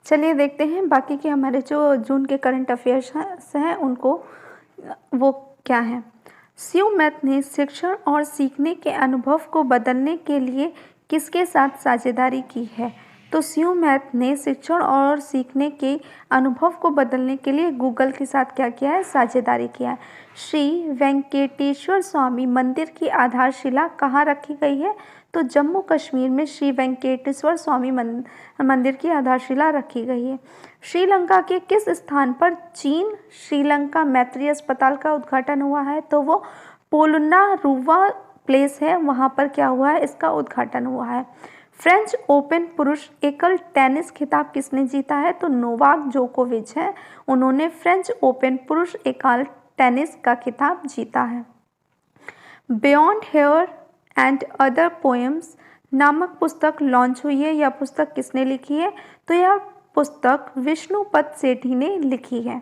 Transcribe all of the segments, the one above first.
चलिए देखते हैं बाकी के हमारे जो जून के करंट अफेयर्स हैं उनको वो क्या है। शिव मैथ ने शिक्षण और सीखने के अनुभव को बदलने के लिए किसके साथ साझेदारी की है? तो शिव मैथ ने शिक्षण और सीखने के अनुभव को बदलने के लिए गूगल के साथ क्या किया है? साझेदारी किया है। श्री वेंकटेश्वर स्वामी मंदिर की आधारशिला कहाँ रखी गई है? तो जम्मू कश्मीर में श्री वेंकटेश्वर स्वामी मंदिर की आधारशिला रखी गई है। श्रीलंका के किस स्थान पर चीन श्रीलंका मैत्री अस्पताल का उद्घाटन हुआ है? तो वो पोलनारुवा प्लेस है, वहाँ पर क्या हुआ है? इसका उद्घाटन हुआ है। फ्रेंच ओपन पुरुष एकल टेनिस खिताब किसने जीता है? तो नोवाक जोकोविच है, उन्होंने फ्रेंच ओपन पुरुष एकल टेनिस का खिताब जीता है। Beyond here and other poems नामक पुस्तक लॉन्च हुई है। यह पुस्तक किसने लिखी है? तो यह पुस्तक विष्णुपद सेठी ने लिखी है।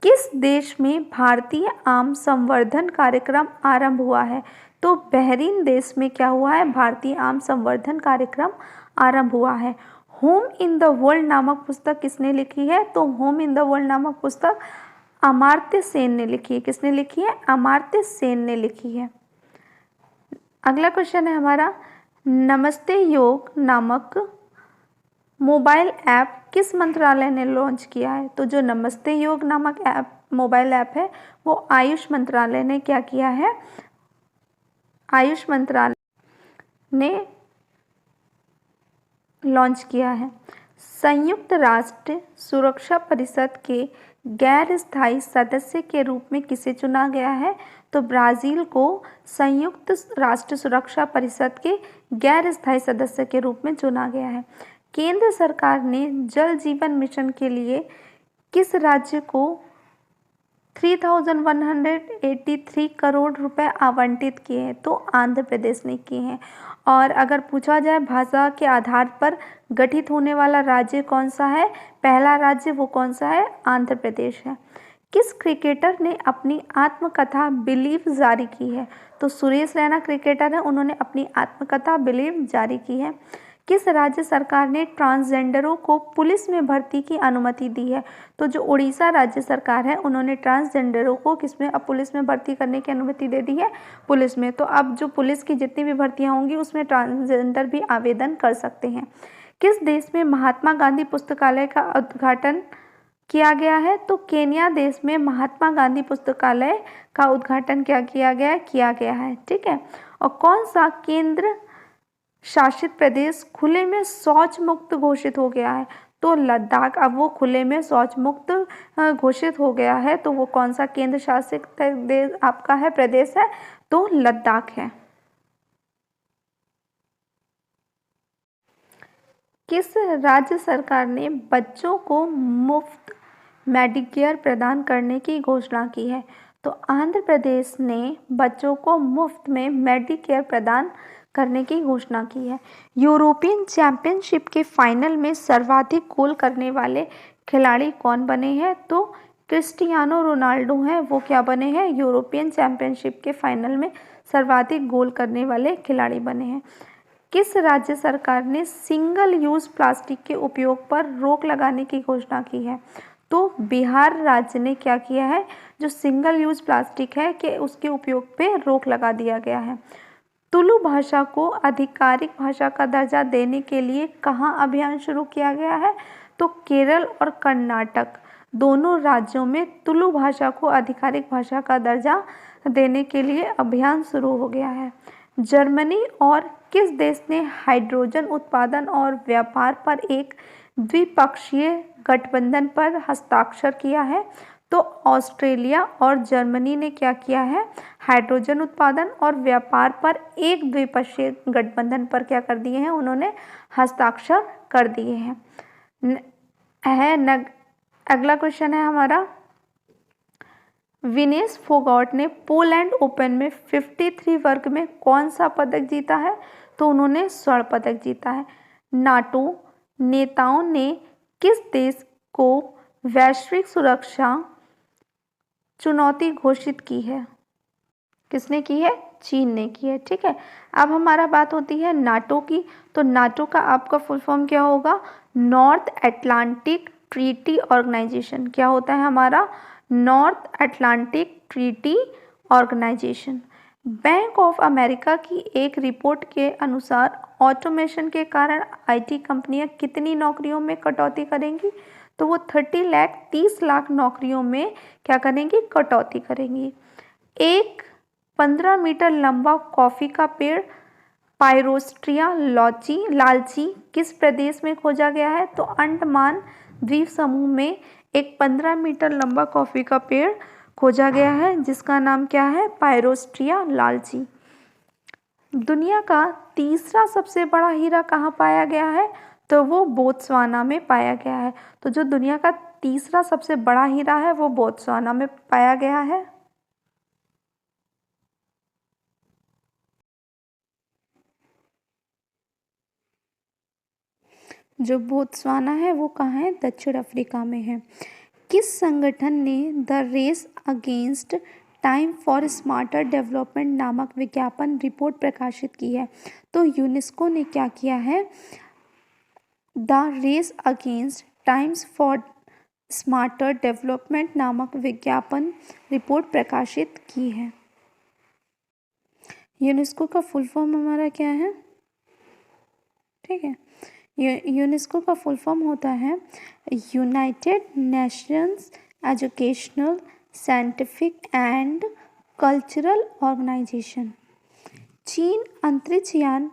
किस देश में भारतीय आम संवर्धन कार्यक्रम आरंभ हुआ है? तो बहरीन देश में क्या हुआ है? भारतीय आम संवर्धन कार्यक्रम आरंभ हुआ है। होम इन द वर्ल्ड नामक पुस्तक किसने लिखी है? तो होम इन द वर्ल्ड नामक पुस्तक अमर्त्य सेन ने लिखी है। किसने लिखी है? अमर्त्य सेन ने लिखी है। अगला क्वेश्चन है हमारा, नमस्ते योग नामक मोबाइल ऐप किस मंत्रालय ने लॉन्च किया है? तो जो नमस्ते योग नामक ऐप मोबाइल ऐप है वो आयुष मंत्रालय ने क्या किया है? आयुष मंत्रालय ने लॉन्च किया है। संयुक्त राष्ट्र सुरक्षा परिषद के गैर स्थायी सदस्य के रूप में किसे चुना गया है? तो ब्राज़ील को संयुक्त राष्ट्र सुरक्षा परिषद के गैर स्थायी सदस्य के रूप में चुना गया है। केंद्र सरकार ने जल जीवन मिशन के लिए किस राज्य को 3183 करोड़ रुपए आवंटित किए हैं? तो आंध्र प्रदेश ने किए हैं। और अगर पूछा जाए भाषा के आधार पर गठित होने वाला राज्य कौन सा है? पहला राज्य वो कौन सा है? आंध्र प्रदेश है। किस क्रिकेटर ने अपनी आत्मकथा बिलीव जारी की है? तो सुरेश रैना क्रिकेटर है, उन्होंने अपनी आत्मकथा बिलीव जारी की है। किस राज्य सरकार ने ट्रांसजेंडरों को पुलिस में भर्ती की अनुमति दी है? तो जो उड़ीसा राज्य सरकार है उन्होंने ट्रांसजेंडरों को किसमें अब पुलिस में भर्ती करने की अनुमति दे दी है? पुलिस में। तो अब जो पुलिस की जितनी भी भर्तियां होंगी उसमें ट्रांसजेंडर भी आवेदन कर सकते हैं। किस देश में महात्मा गांधी पुस्तकालय का उद्घाटन किया गया है? तो केन्या देश में महात्मा गांधी पुस्तकालय का उद्घाटन क्या किया गया है। ठीक है। और कौन सा केंद्र शासित प्रदेश खुले में शौच मुक्त घोषित हो गया है? तो लद्दाख। अब वो खुले में शौच मुक्त घोषित हो गया है, तो वो कौन सा केंद्र शासित देश आपका है, प्रदेश है? तो लद्दाख है। किस राज्य सरकार ने बच्चों को मुफ्त मेडिकेयर प्रदान करने की घोषणा की है? तो आंध्र प्रदेश ने बच्चों को मुफ्त में मेडिकेयर प्रदान करने की घोषणा की है। यूरोपियन चैंपियनशिप के फाइनल में सर्वाधिक गोल करने वाले खिलाड़ी कौन बने हैं? तो क्रिस्टियानो रोनाल्डो हैं, वो क्या बने हैं? यूरोपियन चैंपियनशिप के फाइनल में सर्वाधिक गोल करने वाले खिलाड़ी बने हैं। किस राज्य सरकार ने सिंगल यूज प्लास्टिक के उपयोग पर रोक लगाने की घोषणा की है? तो बिहार राज्य ने क्या किया है? जो सिंगल यूज प्लास्टिक है कि उसके उपयोग पे रोक लगा दिया गया है। तुलु भाषा को आधिकारिक भाषा का दर्जा देने के लिए कहाँ अभियान शुरू किया गया है? तो केरल और कर्नाटक दोनों राज्यों में तुलु भाषा को आधिकारिक भाषा का दर्जा देने के लिए अभियान शुरू हो गया है। जर्मनी और किस देश ने हाइड्रोजन उत्पादन और व्यापार पर एक द्विपक्षीय गठबंधन पर हस्ताक्षर किया है? तो ऑस्ट्रेलिया और जर्मनी ने क्या किया है? हाइड्रोजन उत्पादन और व्यापार पर एक द्विपक्षीय गठबंधन पर क्या कर दिए हैं? उन्होंने हस्ताक्षर कर दिए हैं। अगला क्वेश्चन है हमारा, विनेश फोगाट ने पोलैंड ओपन में 53 वर्ग में कौन सा पदक जीता है? तो उन्होंने स्वर्ण पदक जीता है। नाटो नेताओं ने किस देश को वैश्विक सुरक्षा चुनौती घोषित की है? किसने की है? चीन ने की है। ठीक है, अब हमारा बात होती है नाटो की। तो नाटो का आपका फुल फॉर्म क्या होगा? North Atlantic Treaty Organization. क्या होता है हमारा? North Atlantic Treaty Organization. Bank of America की एक रिपोर्ट के अनुसार ऑटोमेशन के कारण आईटी कंपनियां कितनी नौकरियों में कटौती करेंगी? तो वो 30 लाख नौकरियों में क्या करेंगी? कटौती करेंगी। एक 15 मीटर लंबा कॉफी का पेड़ पायरोस्ट्रिया लालची किस प्रदेश में खोजा गया है? तो अंडमान द्वीप समूह में एक 15 मीटर लंबा कॉफी का पेड़ खोजा गया है जिसका नाम क्या है? पायरोस्ट्रिया लालची। दुनिया का तीसरा सबसे बड़ा हीरा कहाँ पाया गया है? तो वो बोत्सवाना में पाया गया है। तो जो दुनिया का तीसरा सबसे बड़ा हीरा है वो बोत्सवाना में पाया गया है। जो बोत्सवाना है वो कहाँ है? दक्षिण अफ्रीका में है। किस संगठन ने the Race Against Time for Smarter Development नामक विज्ञापन रिपोर्ट प्रकाशित की है? तो यूनेस्को ने क्या किया है? The Race Against Times for Smarter Development नामक विज्ञापन रिपोर्ट प्रकाशित की है। यूनेस्को का फुल फॉर्म हमारा क्या है? ठीक है, यूनेस्को का फुल फॉर्म होता है United Nations Educational Scientific and Cultural Organization. चीन अंतरिक्ष यान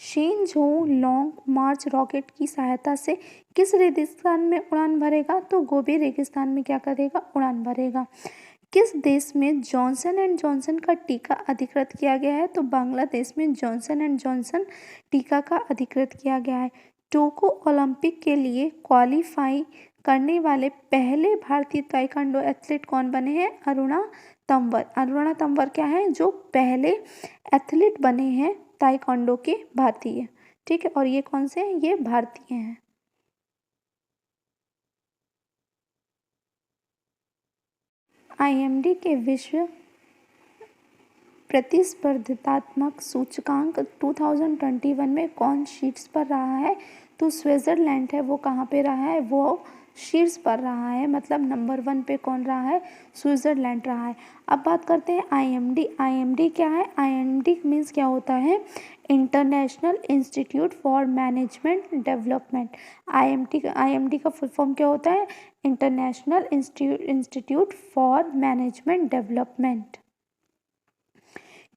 शेनझोउ लॉन्ग मार्च रॉकेट की सहायता से किस रेगिस्तान में उड़ान भरेगा? तो गोबी रेगिस्तान में क्या करेगा? उड़ान भरेगा। किस देश में जॉनसन एंड जॉनसन का टीका अधिकृत किया गया है? तो बांग्लादेश में जॉनसन एंड जॉनसन टीका का अधिकृत किया गया है। टोक्यो ओलंपिक के लिए क्वालिफाई करने वाले पहले भारतीय ताइक्वांडो एथलीट कौन बने हैं? अरुणा तंवर। अरुणा तंवर क्या है? जो पहले एथलीट बने हैं ताइक्वांडो के भारतीय। ठीक है, और ये कौन से हैं? ये भारतीय हैं। आईएमडी के विश्व प्रतिस्पर्धात्मक सूचकांक 2021 में कौन शीर्ष पर रहा है? तो स्विट्जरलैंड है, वो कहाँ पे रहा है? वो शीर्ष पर रहा है, मतलब नंबर 1 पे कौन रहा है? स्विट्जरलैंड रहा है। अब बात करते हैं आईएमडी। आईएमडी क्या है? आईएमडी मीन्स क्या होता है? International institute for management development. IMD का फुल फॉर्म क्या होता है? International institute for management development.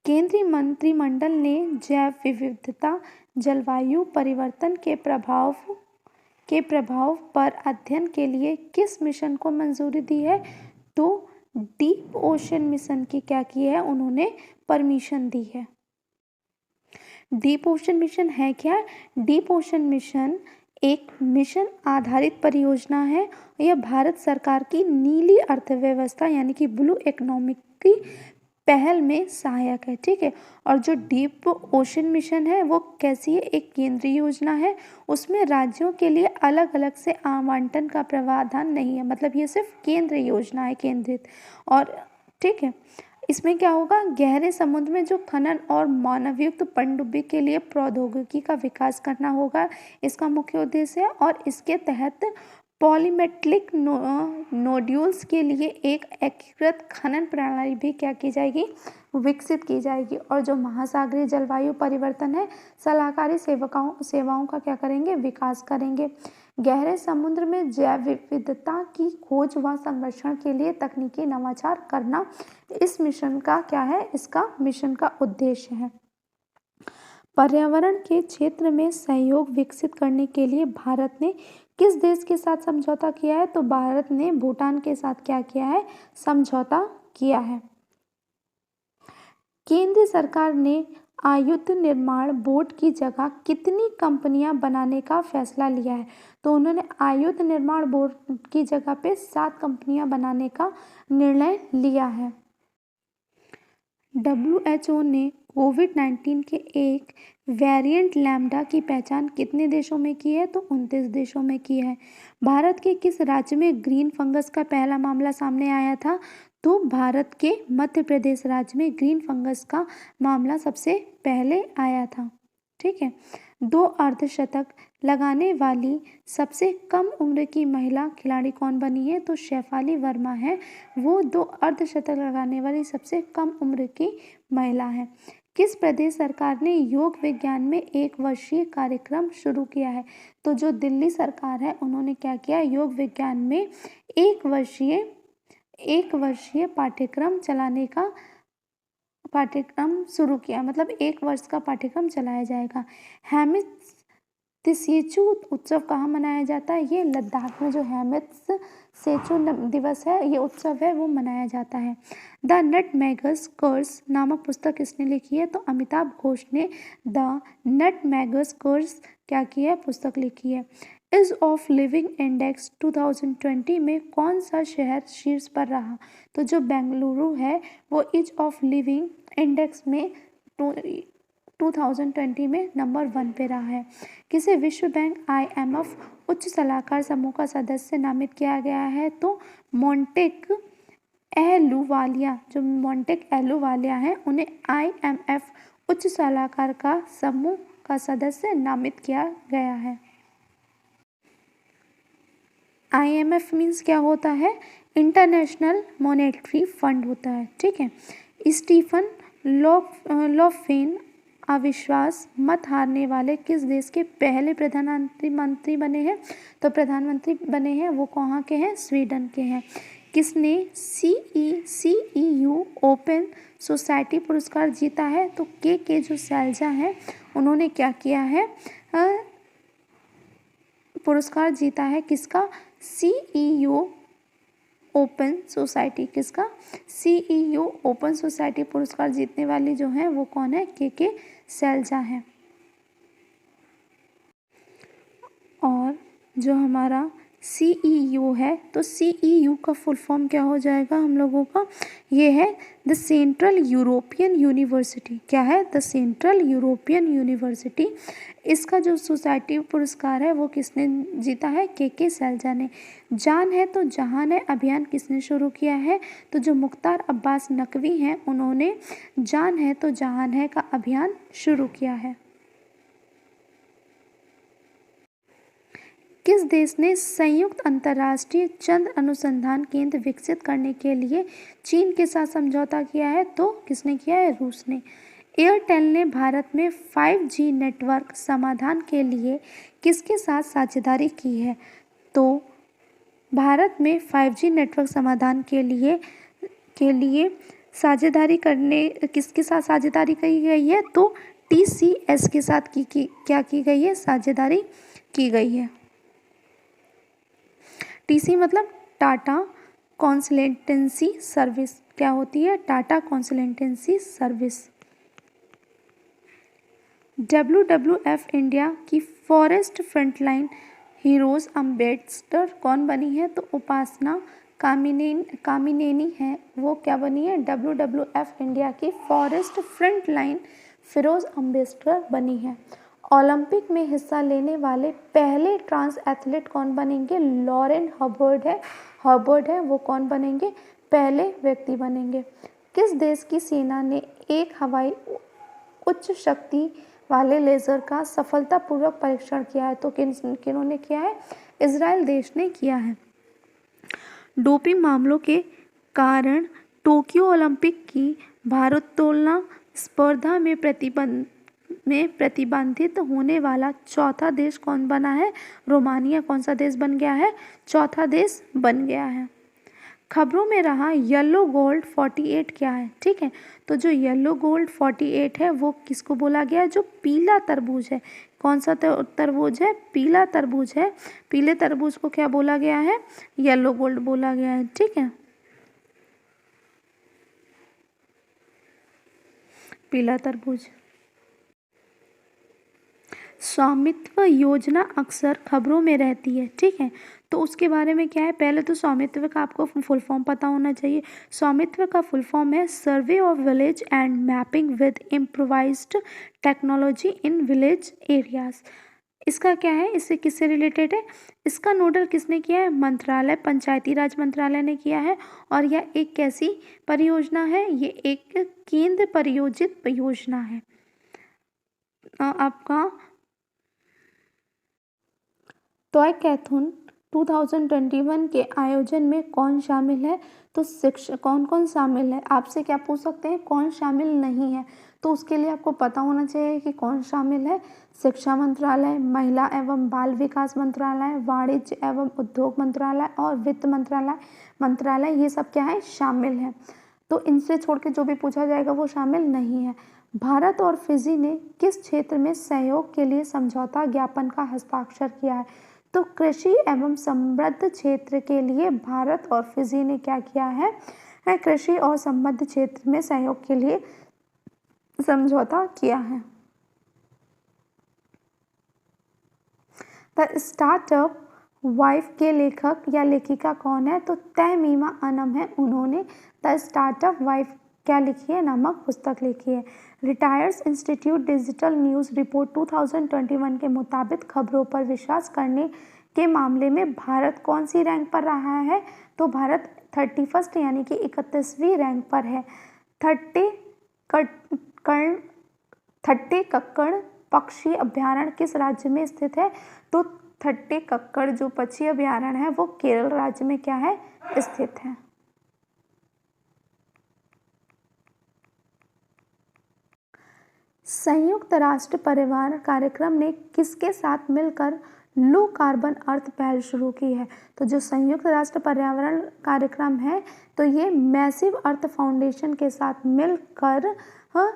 केंद्रीय मंत्रिमंडल ने जैव विविधता जलवायु परिवर्तन के प्रभाव पर अध्ययन के लिए किस मिशन को मंजूरी दी है? तो डीप ओशन मिशन की क्या की है? उन्होंने परमिशन दी है। डीप ओशन मिशन है क्या? डीप ओशन मिशन एक मिशन आधारित परियोजना है। यह भारत सरकार की नीली अर्थव्यवस्था यानी कि ब्लू इकोनॉमी की पहल में सहायक है। ठीक है, और जो डीप ओशन मिशन है वो कैसी है? एक केंद्रीय योजना है। उसमें राज्यों के लिए अलग अलग से आवंटन का प्रावधान नहीं है, मतलब ये सिर्फ केंद्रीय योजना है, केंद्रित। और ठीक है, इसमें क्या होगा? गहरे समुद्र में जो खनन और मानवयुक्त पनडुब्बी के लिए प्रौद्योगिकी का विकास करना होगा, इसका मुख्य उद्देश्य है। और इसके तहत पॉलीमेट्रिक नोड्यूल्स के लिए एक एकीकृत खनन प्रणाली भी क्या की जाएगी? विकसित की जाएगी। और जो महासागरीय जलवायु परिवर्तन है, सलाहकारी सेवाओं का क्या करेंगे? विकास करेंगे। गहरे समुद्र में जैव विविधता की खोज व संरक्षण के लिए तकनीकी नवाचार करना इस मिशन का क्या है? इसका मिशन का उद्देश्य है। पर्यावरण के क्षेत्र में सहयोग विकसित करने के लिए भारत ने किस देश के साथ समझौता किया है? तो भारत ने भूटान के साथ क्या किया है? समझौता किया है। केंद्र सरकार ने आयुध निर्माण बोर्ड की जगह कितनी कंपनियां बनाने का फैसला लिया है? तो उन्होंने आयुध निर्माण बोर्ड की जगह पे 7 कंपनियां बनाने का निर्णय लिया है। WHO ने कोविड-19 के एक वेरिएंट लैम्डा की पहचान कितने देशों में की है? तो 29 देशों में की है। भारत के किस राज्य में ग्रीन फंगस का पहला मामला सामने आया था? तो भारत के मध्य प्रदेश राज्य में ग्रीन फंगस का मामला सबसे पहले आया था। ठीक है। 2 अर्धशतक लगाने वाली सबसे कम उम्र की महिला खिलाड़ी कौन बनी है? तो शेफाली वर्मा है, वो 2 अर्धशतक लगाने वाली सबसे कम उम्र की महिला है। किस प्रदेश सरकार ने योग विज्ञान में 1 वर्षीय कार्यक्रम शुरू किया है? तो जो दिल्ली सरकार है उन्होंने क्या किया? योग विज्ञान में 1 वर्षीय पाठ्यक्रम चलाने का पाठ्यक्रम शुरू किया, मतलब 1 वर्ष का पाठ्यक्रम चलाया जाएगा। हेमिस त्सेचु उत्सव कहाँ मनाया जाता है? ये लद्दाख में जो हेमिस सेचु दिवस है, ये उत्सव है, वो मनाया जाता है। द नटमैगर्स कर्स नामक पुस्तक किसने लिखी है? तो अमिताभ घोष ने द नटमैगर्स कर्स क्या की है? पुस्तक लिखी है। ईज ऑफ लिविंग इंडेक्स 2020 में कौन सा शहर शीर्ष पर रहा? तो जो बेंगलुरु है वो ईज ऑफ लिविंग इंडेक्स में 2020 में नंबर 1 पे रहा है। किसे विश्व बैंक IMF उच्च सलाहकार समूह का सदस्य नामित किया गया है? तो मोंटेक एहलुवालिया, जो मोंटेक एहलुवालिया हैं उन्हें IMF उच्च सलाहकार का समूह का सदस्य नामित किया गया है। IMF मीन्स क्या होता है? इंटरनेशनल मॉनेटरी फंड होता है। ठीक है। स्टीफन लोफेन अविश्वास मत हारने वाले किस देश के पहले प्रधानमंत्री बने हैं? तो प्रधानमंत्री बने हैं वो कहाँ के हैं? स्वीडन के हैं। किसने CEU ओपन सोसाइटी पुरस्कार जीता है? तो के जो सैलजा हैं उन्होंने क्या किया है? पुरस्कार जीता है। किसका? CEU open society. किसका? CEU ओपन सोसाइटी पुरस्कार जीतने वाली जो है वो कौन है? के सैलजा है। और जो हमारा CEU है, तो CEU का फुल फॉर्म क्या हो जाएगा हम लोगों का? ये है द सेंट्रल यूरोपियन यूनिवर्सिटी। क्या है? The central European university. इसका जो सोसाइटी पुरस्कार है वो किसने जीता है? के सैलजा ने। जान है तो जहान है अभियान किसने शुरू किया है? तो जो मुख्तार अब्बास नकवी हैं उन्होंने जान है तो जहान है का अभियान शुरू किया है। किस देश ने संयुक्त अंतर्राष्ट्रीय चंद्र अनुसंधान केंद्र विकसित करने के लिए चीन के साथ समझौता किया है? तो किसने किया है? रूस ने। एयरटेल ने भारत में 5G नेटवर्क समाधान के लिए किसके साथ साझेदारी की है? तो भारत में 5G नेटवर्क समाधान के लिए साझेदारी करने किसके साथ साझेदारी की गई है? तो TCS के साथ क्या की गई है? साझेदारी की गई है। TC मतलब टाटा कंसल्टेंसी सर्विस। क्या होती है? Tata consultancy service. WWF India की फॉरेस्ट फ्रंटलाइन हीरोज एम्बेसडर कौन बनी है? तो उपासना कामिनेनी है, वो क्या बनी है? WWF इंडिया की फॉरेस्ट फ्रंटलाइन हीरोज एम्बेसडर बनी है। ओलंपिक में हिस्सा लेने वाले पहले ट्रांस एथलीट कौन बनेंगे? लॉरेन हर्बर्ट है, वो कौन बनेंगे? पहले व्यक्ति बनेंगे। किस देश की सेना ने एक हवाई उच्च शक्ति वाले लेज़र का सफलतापूर्वक परीक्षण किया है? तो किन्होंने किया है? इजराइल देश ने किया है। डोपिंग मामलों के कारण टोक्यो ओलंपिक की भारोत्तोलन स्पर्धा में प्रतिबंधित होने वाला चौथा देश कौन बना है? रोमानिया। कौन सा देश बन गया है? चौथा देश बन गया है। खबरों में रहा येलो गोल्ड 48 क्या है? ठीक है। तो जो येलो गोल्ड 48 है वो किसको बोला गया है? जो पीला तरबूज है। कौन सा तरबूज है? पीला तरबूज है। पीले तरबूज को क्या बोला गया है? येलो गोल्ड बोला गया है। ठीक है। पीला तरबूज। स्वामित्व योजना अक्सर खबरों में रहती है। ठीक है। तो उसके बारे में क्या है, पहले तो स्वामित्व का आपको फुल फॉर्म पता होना चाहिए। स्वामित्व का फुल फॉर्म है survey of village and mapping with improvised technology in village areas. इसका क्या है, इससे किससे रिलेटेड है, इसका नोडल किसने किया है, मंत्रालय, पंचायती राज मंत्रालय ने किया है। और यह एक कैसी परियोजना है, ये एक केंद्र प्रायोजित परियोजना है। आपका टॉयकैथॉन 2021 के आयोजन में कौन शामिल है, तो शिक्षा, कौन कौन शामिल है, आपसे क्या पूछ सकते हैं कौन शामिल नहीं है, तो उसके लिए आपको पता होना चाहिए कि कौन शामिल है। शिक्षा मंत्रालय, महिला एवं बाल विकास मंत्रालय, वाणिज्य एवं उद्योग मंत्रालय और वित्त मंत्रालय ये सब क्या है, शामिल है। तो इनसे छोड़ के जो भी पूछा जाएगा वो शामिल नहीं है। भारत और फिजी ने किस क्षेत्र में सहयोग के लिए समझौता ज्ञापन का हस्ताक्षर किया है, तो कृषि एवं समृद्ध क्षेत्र के लिए भारत और फिजी ने क्या किया है, कृषि और समृद्ध क्षेत्र में सहयोग के लिए समझौता किया है। द स्टार्टअप वाइफ के लेखक या लेखिका कौन है, तो तहमीमा अनम है, उन्होंने द स्टार्टअप वाइफ क्या लिखी है, नामक पुस्तक लिखी है। Retires institute digital news report 2021 के मुताबिक खबरों पर विश्वास करने के मामले में भारत कौन सी रैंक पर रहा है, तो भारत 31 यानी कि 31वीं रैंक पर है। थट्टे कक्कड़ पक्षी अभ्यारण्य किस राज्य में स्थित है, तो थट्टे कक्कड़ जो पक्षी अभ्यारण्य है वो केरल राज्य में क्या है, स्थित है। संयुक्त राष्ट्र परिवार कार्यक्रम ने किसके साथ मिलकर लो कार्बन अर्थ पहल शुरू की है, तो जो संयुक्त राष्ट्र पर्यावरण कार्यक्रम है तो ये मैसिव अर्थ फाउंडेशन के साथ मिलकर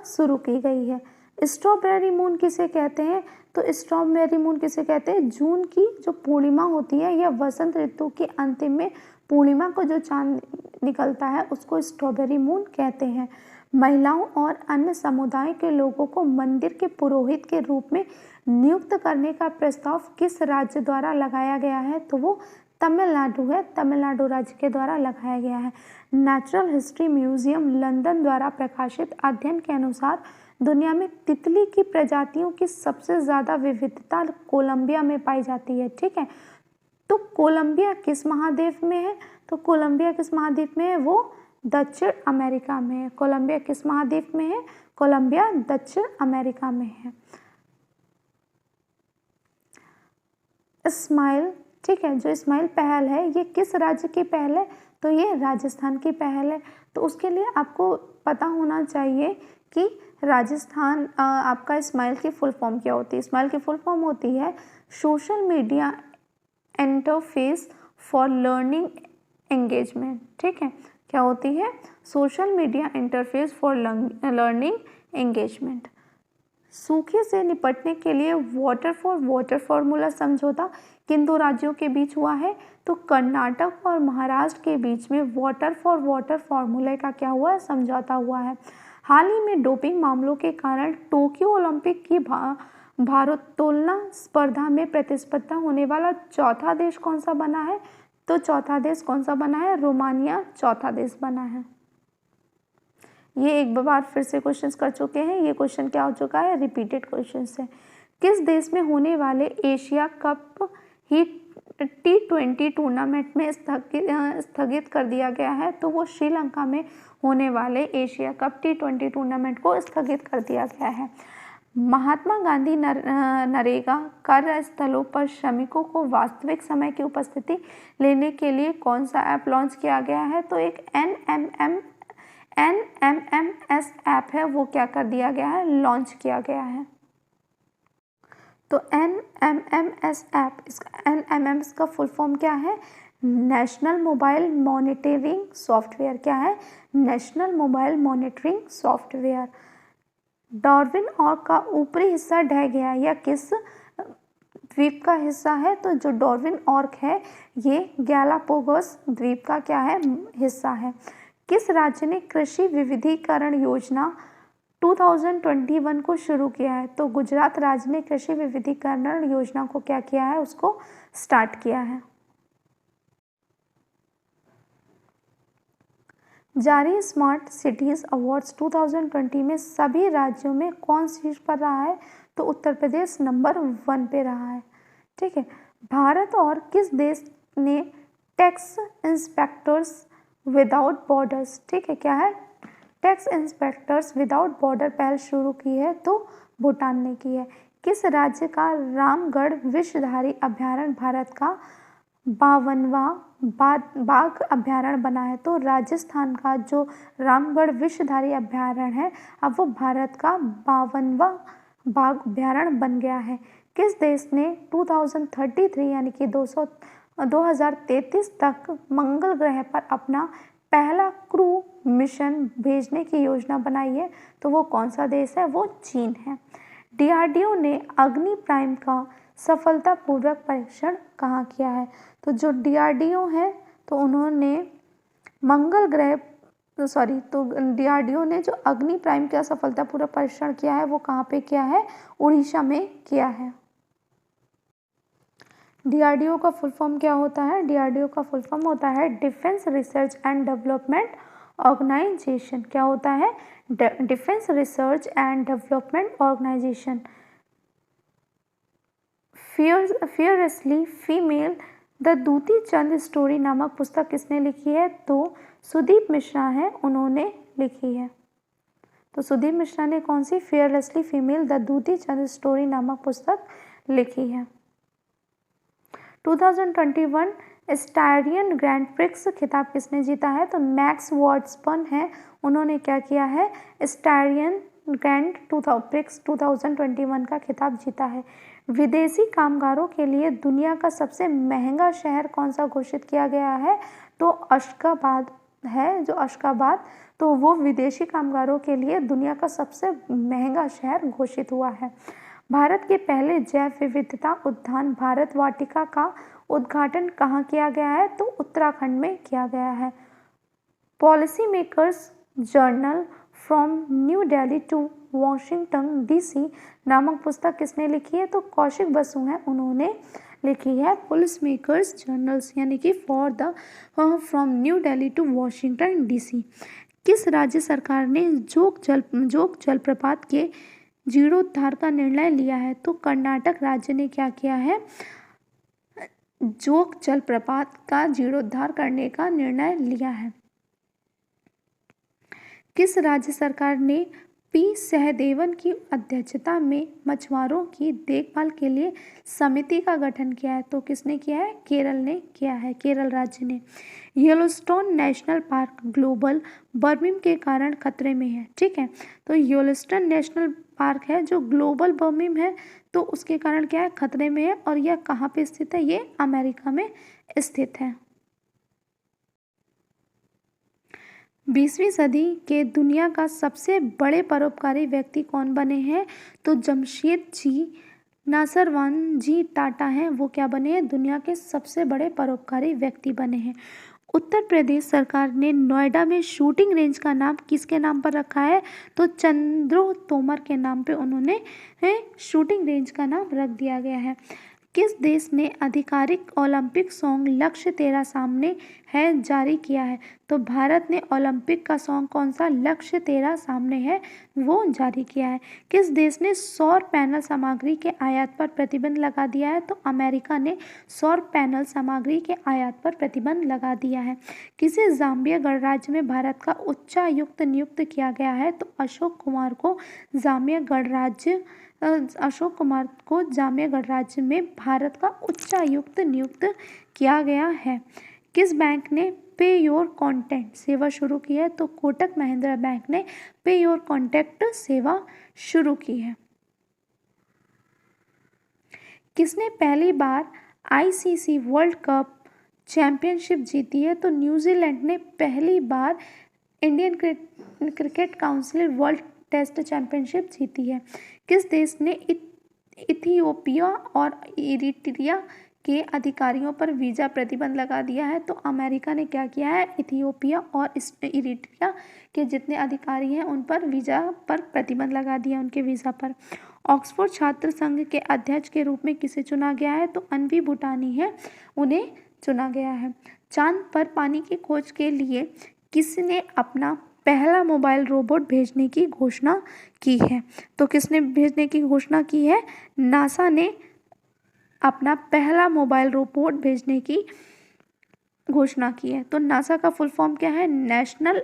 शुरू की गई है। स्ट्रॉबेरी मून किसे कहते हैं, तो स्ट्रॉबेरी मून किसे कहते हैं, जून की जो पूर्णिमा होती है या वसंत ऋतु के अंतिम में पूर्णिमा को जो चांद निकलता है उसको स्ट्रॉबेरी मून कहते हैं। महिलाओं और अन्य समुदाय के लोगों को मंदिर के पुरोहित के रूप में नियुक्त करने का प्रस्ताव किस राज्य द्वारा लगाया गया है, तो वो तमिलनाडु है, तमिलनाडु राज्य के द्वारा लगाया गया है। नेचुरल हिस्ट्री म्यूजियम लंदन द्वारा प्रकाशित अध्ययन के अनुसार दुनिया में तितली की प्रजातियों की सबसे ज़्यादा विविधता कोलंबिया में पाई जाती है। ठीक है, तो कोलंबिया किस महाद्वीप में है, तो कोलंबिया किस महाद्वीप में है, वो दक्षिण अमेरिका में है। कोलंबिया किस महाद्वीप में है, कोलंबिया दक्षिण अमेरिका में है। स्माइल, ठीक है, जो स्माइल पहल है ये किस राज्य की पहल है, तो ये राजस्थान की पहल है। तो उसके लिए आपको पता होना चाहिए कि राजस्थान आपका स्माइल की फुल फॉर्म क्या होती है। स्माइल की फुल फॉर्म होती है social media interface for learning engagement. ठीक है, क्या होती है, social media interface for learning engagement. सूखे से निपटने के लिए वाटर फॉर वाटर फार्मूला समझौता किन दो राज्यों के बीच हुआ है, तो कर्नाटक और महाराष्ट्र के बीच में वाटर फॉर वाटर फार्मूले का क्या हुआ है, समझौता हुआ है। हाल ही में डोपिंग मामलों के कारण टोक्यो ओलंपिक की भारोत्तोलन स्पर्धा में प्रतिस्पर्धा होने वाला चौथा देश कौन सा बना है, तो चौथा देश कौन सा बना है, रोमानिया चौथा देश बना है। ये एक बार फिर से क्वेश्चंस कर चुके हैं, ये क्वेश्चन क्या हो चुका है, रिपीटेड क्वेश्चन है। किस देश में होने वाले एशिया कप ही T20 टूर्नामेंट में स्थगित कर दिया गया है, तो वो श्रीलंका में होने वाले एशिया कप T20 टूर्नामेंट को स्थगित कर दिया गया है। महात्मा गांधी नरेगा कार्यस्थलों पर श्रमिकों को वास्तविक समय की उपस्थिति लेने के लिए कौन सा ऐप लॉन्च किया गया है, तो एक NMMS ऐप है, वो क्या कर दिया गया है, लॉन्च किया गया है। तो NMMS ऐप, इसका NMMS का फुल फॉर्म क्या है, नेशनल मोबाइल मॉनिटरिंग सॉफ्टवेयर। क्या है, National Mobile Monitoring Software. Darwin arch का ऊपरी हिस्सा ढह गया, या किस द्वीप का हिस्सा है, तो जो डार्विन ऑर्क है ये गैलापागोस द्वीप का क्या है, हिस्सा है। किस राज्य ने कृषि विविधीकरण योजना 2021 को शुरू किया है, तो गुजरात राज्य ने कृषि विविधीकरण योजना को क्या किया है, उसको स्टार्ट किया है। जारी स्मार्ट सिटीज़ अवार्ड्स 2020 में सभी राज्यों में कौन शीर्ष पर रहा है? तो उत्तर प्रदेश नंबर 1 पे रहा है। ठीक है। भारत और किस देश ने टैक्स इंस्पेक्टर्स विदाउट बॉर्डर्स, ठीक है, क्या है, टैक्स इंस्पेक्टर्स विदाउट बॉर्डर पहल शुरू की है? तो भूटान ने की है। किस राज्य का रामगढ़ विषधारी अभयारण्य भारत का 52वां बाघ अभयारण्य बना है? तो राजस्थान का जो रामगढ़ विषधारी अभयारण्य है अब वो भारत का 52वां बाघ अभयारण्य बन गया है। किस देश ने 2033 यानी कि 2033 तक मंगल ग्रह पर अपना पहला क्रू मिशन भेजने की योजना बनाई है? तो वो कौन सा देश है? वो चीन है। डीआरडीओ ने अग्नि प्राइम का सफलतापूर्वक परीक्षण कहाँ किया है? तो जो डीआरडीओ है तो उन्होंने मंगल ग्रह तो डीआरडीओ ने जो अग्नि प्राइम का सफलतापूर्वक परीक्षण किया है वो कहाँ पे किया है? उड़ीसा में किया है। डीआरडीओ का फुल फॉर्म क्या होता है? डीआरडीओ का फुल फॉर्म होता है defence research and development organisation. क्या होता है? Defence research and development organisation. Fearlessly female the Dutee Chand story नामक पुस्तक किसने लिखी है? तो सुदीप मिश्रा है, उन्होंने लिखी है। तो सुदीप मिश्रा ने कौन सी? Fearlessly female the Dutee Chand story नामक पुस्तक लिखी है। 2021 स्टायरियन ग्रैंड प्रिक्स खिताब किसने जीता है? तो मैक्स वर्स्टपन है, उन्होंने क्या किया है? स्टायरियन ग्रैंड प्रिक्स 2021 का खिताब जीता है। विदेशी कामगारों के लिए दुनिया का सबसे महंगा शहर कौन सा घोषित किया गया है? तो अशकाबाद है, जो अशकाबाद, तो वो विदेशी कामगारों के लिए दुनिया का सबसे महंगा शहर घोषित हुआ है। भारत के पहले जैव विविधता उद्यान भारत वाटिका का उद्घाटन कहाँ किया गया है? तो उत्तराखंड में किया गया है। Policy makers journal from new Delhi to Washington DC नामक पुस्तक किसने लिखी है? तो कौशिक बसु हैं, उन्होंने लिखी है। पुलिस मेकर्स जर्नल्स यानी कि from new Delhi to Washington DC. किस राज्य सरकार ने जोग जलप्रपात के जीर्णोद्धार का निर्णय लिया है? तो कर्नाटक राज्य ने क्या किया है? जोग जलप्रपात का जीर्णोद्धार करने का निर्णय लिया है। किस राज्य सरकार ने पी सहदेवन की अध्यक्षता में मछुआरों की देखभाल के लिए समिति का गठन किया है? तो किसने किया है? केरल ने किया है, केरल राज्य ने। Yellowstone national park global warming के कारण खतरे में है। ठीक है, तो येलोस्टोन नेशनल पार्क है जो ग्लोबल वार्मिंग है, तो उसके कारण क्या है? खतरे में है। और यह कहाँ पे स्थित है? ये अमेरिका में स्थित है। 20वीं सदी के दुनिया का सबसे बड़े परोपकारी व्यक्ति कौन बने हैं? तो जमशेद जी नासरवान जी टाटा हैं, वो क्या बने हैं? दुनिया के सबसे बड़े परोपकारी व्यक्ति बने हैं। उत्तर प्रदेश सरकार ने नोएडा में शूटिंग रेंज का नाम किसके नाम पर रखा है? तो चंद्रो तोमर के नाम पे उन्होंने शूटिंग रेंज का नाम रख दिया गया है। किस देश ने आधिकारिक ओलंपिक सॉन्ग लक्ष्य तेरा सामने है जारी किया है? तो भारत ने ओलंपिक का सॉन्ग कौन सा? लक्ष्य तेरा सामने है, वो जारी किया है। किस देश ने सौर पैनल सामग्री के आयात पर प्रतिबंध लगा दिया है? तो अमेरिका ने सौर पैनल सामग्री के आयात पर प्रतिबंध लगा दिया है। किसे जाम्बिया गणराज्य में भारत का उच्चायुक्त नियुक्त किया गया है? तो अशोक कुमार को जाम्बिया गणराज्य में भारत का उच्चायुक्त नियुक्त किया गया है। किस बैंक ने पे योर कॉन्टैक्ट सेवा शुरू की है? तो कोटक महिंद्रा बैंक ने पे योर कॉन्टैक्ट सेवा शुरू की है। किसने पहली बार आईसीसी वर्ल्ड कप चैंपियनशिप जीती है? तो न्यूजीलैंड ने पहली बार Indian cricket council world test championship जीती है। किस देश ने इथियोपिया और इरिट्रिया के अधिकारियों पर वीज़ा प्रतिबंध लगा दिया है? तो अमेरिका ने क्या किया है? इथियोपिया और इरिट्रिया के जितने अधिकारी हैं उन पर वीज़ा पर प्रतिबंध लगा दिया, उनके वीज़ा पर। ऑक्सफोर्ड छात्र संघ के अध्यक्ष के रूप में किसे चुना गया है? तो अनवी भूटानी है, उन्हें चुना गया है। चांद पर पानी की खोज के लिए किसने अपना पहला मोबाइल रोबोट भेजने की घोषणा की है? तो किसने भेजने की घोषणा की है? नासा ने अपना पहला मोबाइल रोबोट भेजने की घोषणा की है। तो नासा का फुल फॉर्म क्या है? National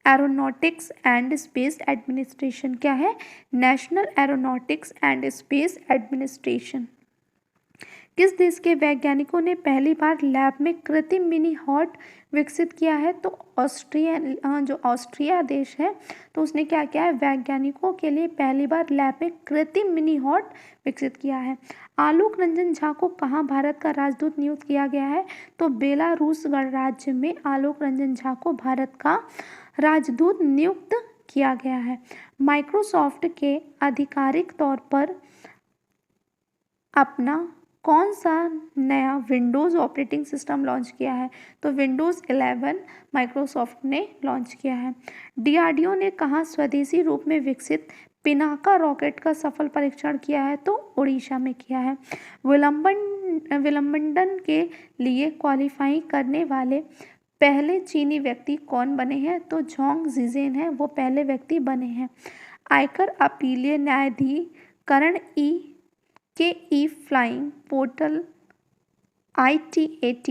aeronautics and space administration. क्या है? National aeronautics and space administration. किस देश के वैज्ञानिकों ने पहली बार लैब में कृत्रिम मिनी हार्ट विकसित किया है? तो जो ऑस्ट्रिया देश है, तो उसने क्या किया है? वैज्ञानिकों के लिए पहली बार लैब में कृत्रिम मिनी हार्ट विकसित किया है। आलोक रंजन झा को कहाँ भारत का राजदूत नियुक्त किया गया है? तो बेलारूस गणराज्य में आलोक रंजन झा को भारत का राजदूत नियुक्त किया गया है। माइक्रोसॉफ्ट के आधिकारिक तौर पर अपना कौन सा नया विंडोज़ ऑपरेटिंग सिस्टम लॉन्च किया है? तो विंडोज़ 11 माइक्रोसॉफ्ट ने लॉन्च किया है। डीआरडीओ ने कहाँ स्वदेशी रूप में विकसित पिनाका रॉकेट का सफल परीक्षण किया है? तो उड़ीसा में किया है। विलंबन के लिए क्वालिफाई करने वाले पहले चीनी व्यक्ति कौन बने हैं? तो झोंग ज़िजेन है, वो पहले व्यक्ति बने हैं। आयकर अपीलीय न्यायाधिकरण ई फ्लाइंग पोर्टल ITAT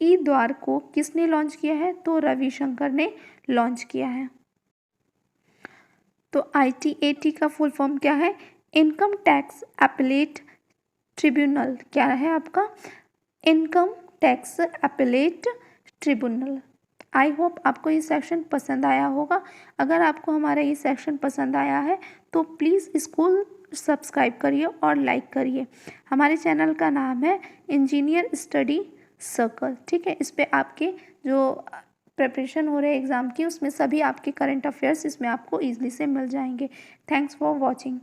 ई द्वार को किसने लॉन्च किया है? तो रविशंकर ने लॉन्च किया है। तो ITAT का फुल फॉर्म क्या है? Income tax appellate tribunal. क्या है आपका? Income tax appellate tribunal. I hope आपको ये सेक्शन पसंद आया होगा। अगर आपको हमारा ये सेक्शन पसंद आया है तो प्लीज़ इसको सब्सक्राइब करिए और लाइक करिए। हमारे चैनल का नाम है इंजीनियर स्टडी सर्कल। ठीक है, इस पे आपके जो प्रिपरेशन हो रहे एग्ज़ाम की, उसमें सभी आपके करंट अफेयर्स इसमें आपको ईजिली से मिल जाएंगे। Thanks for watching.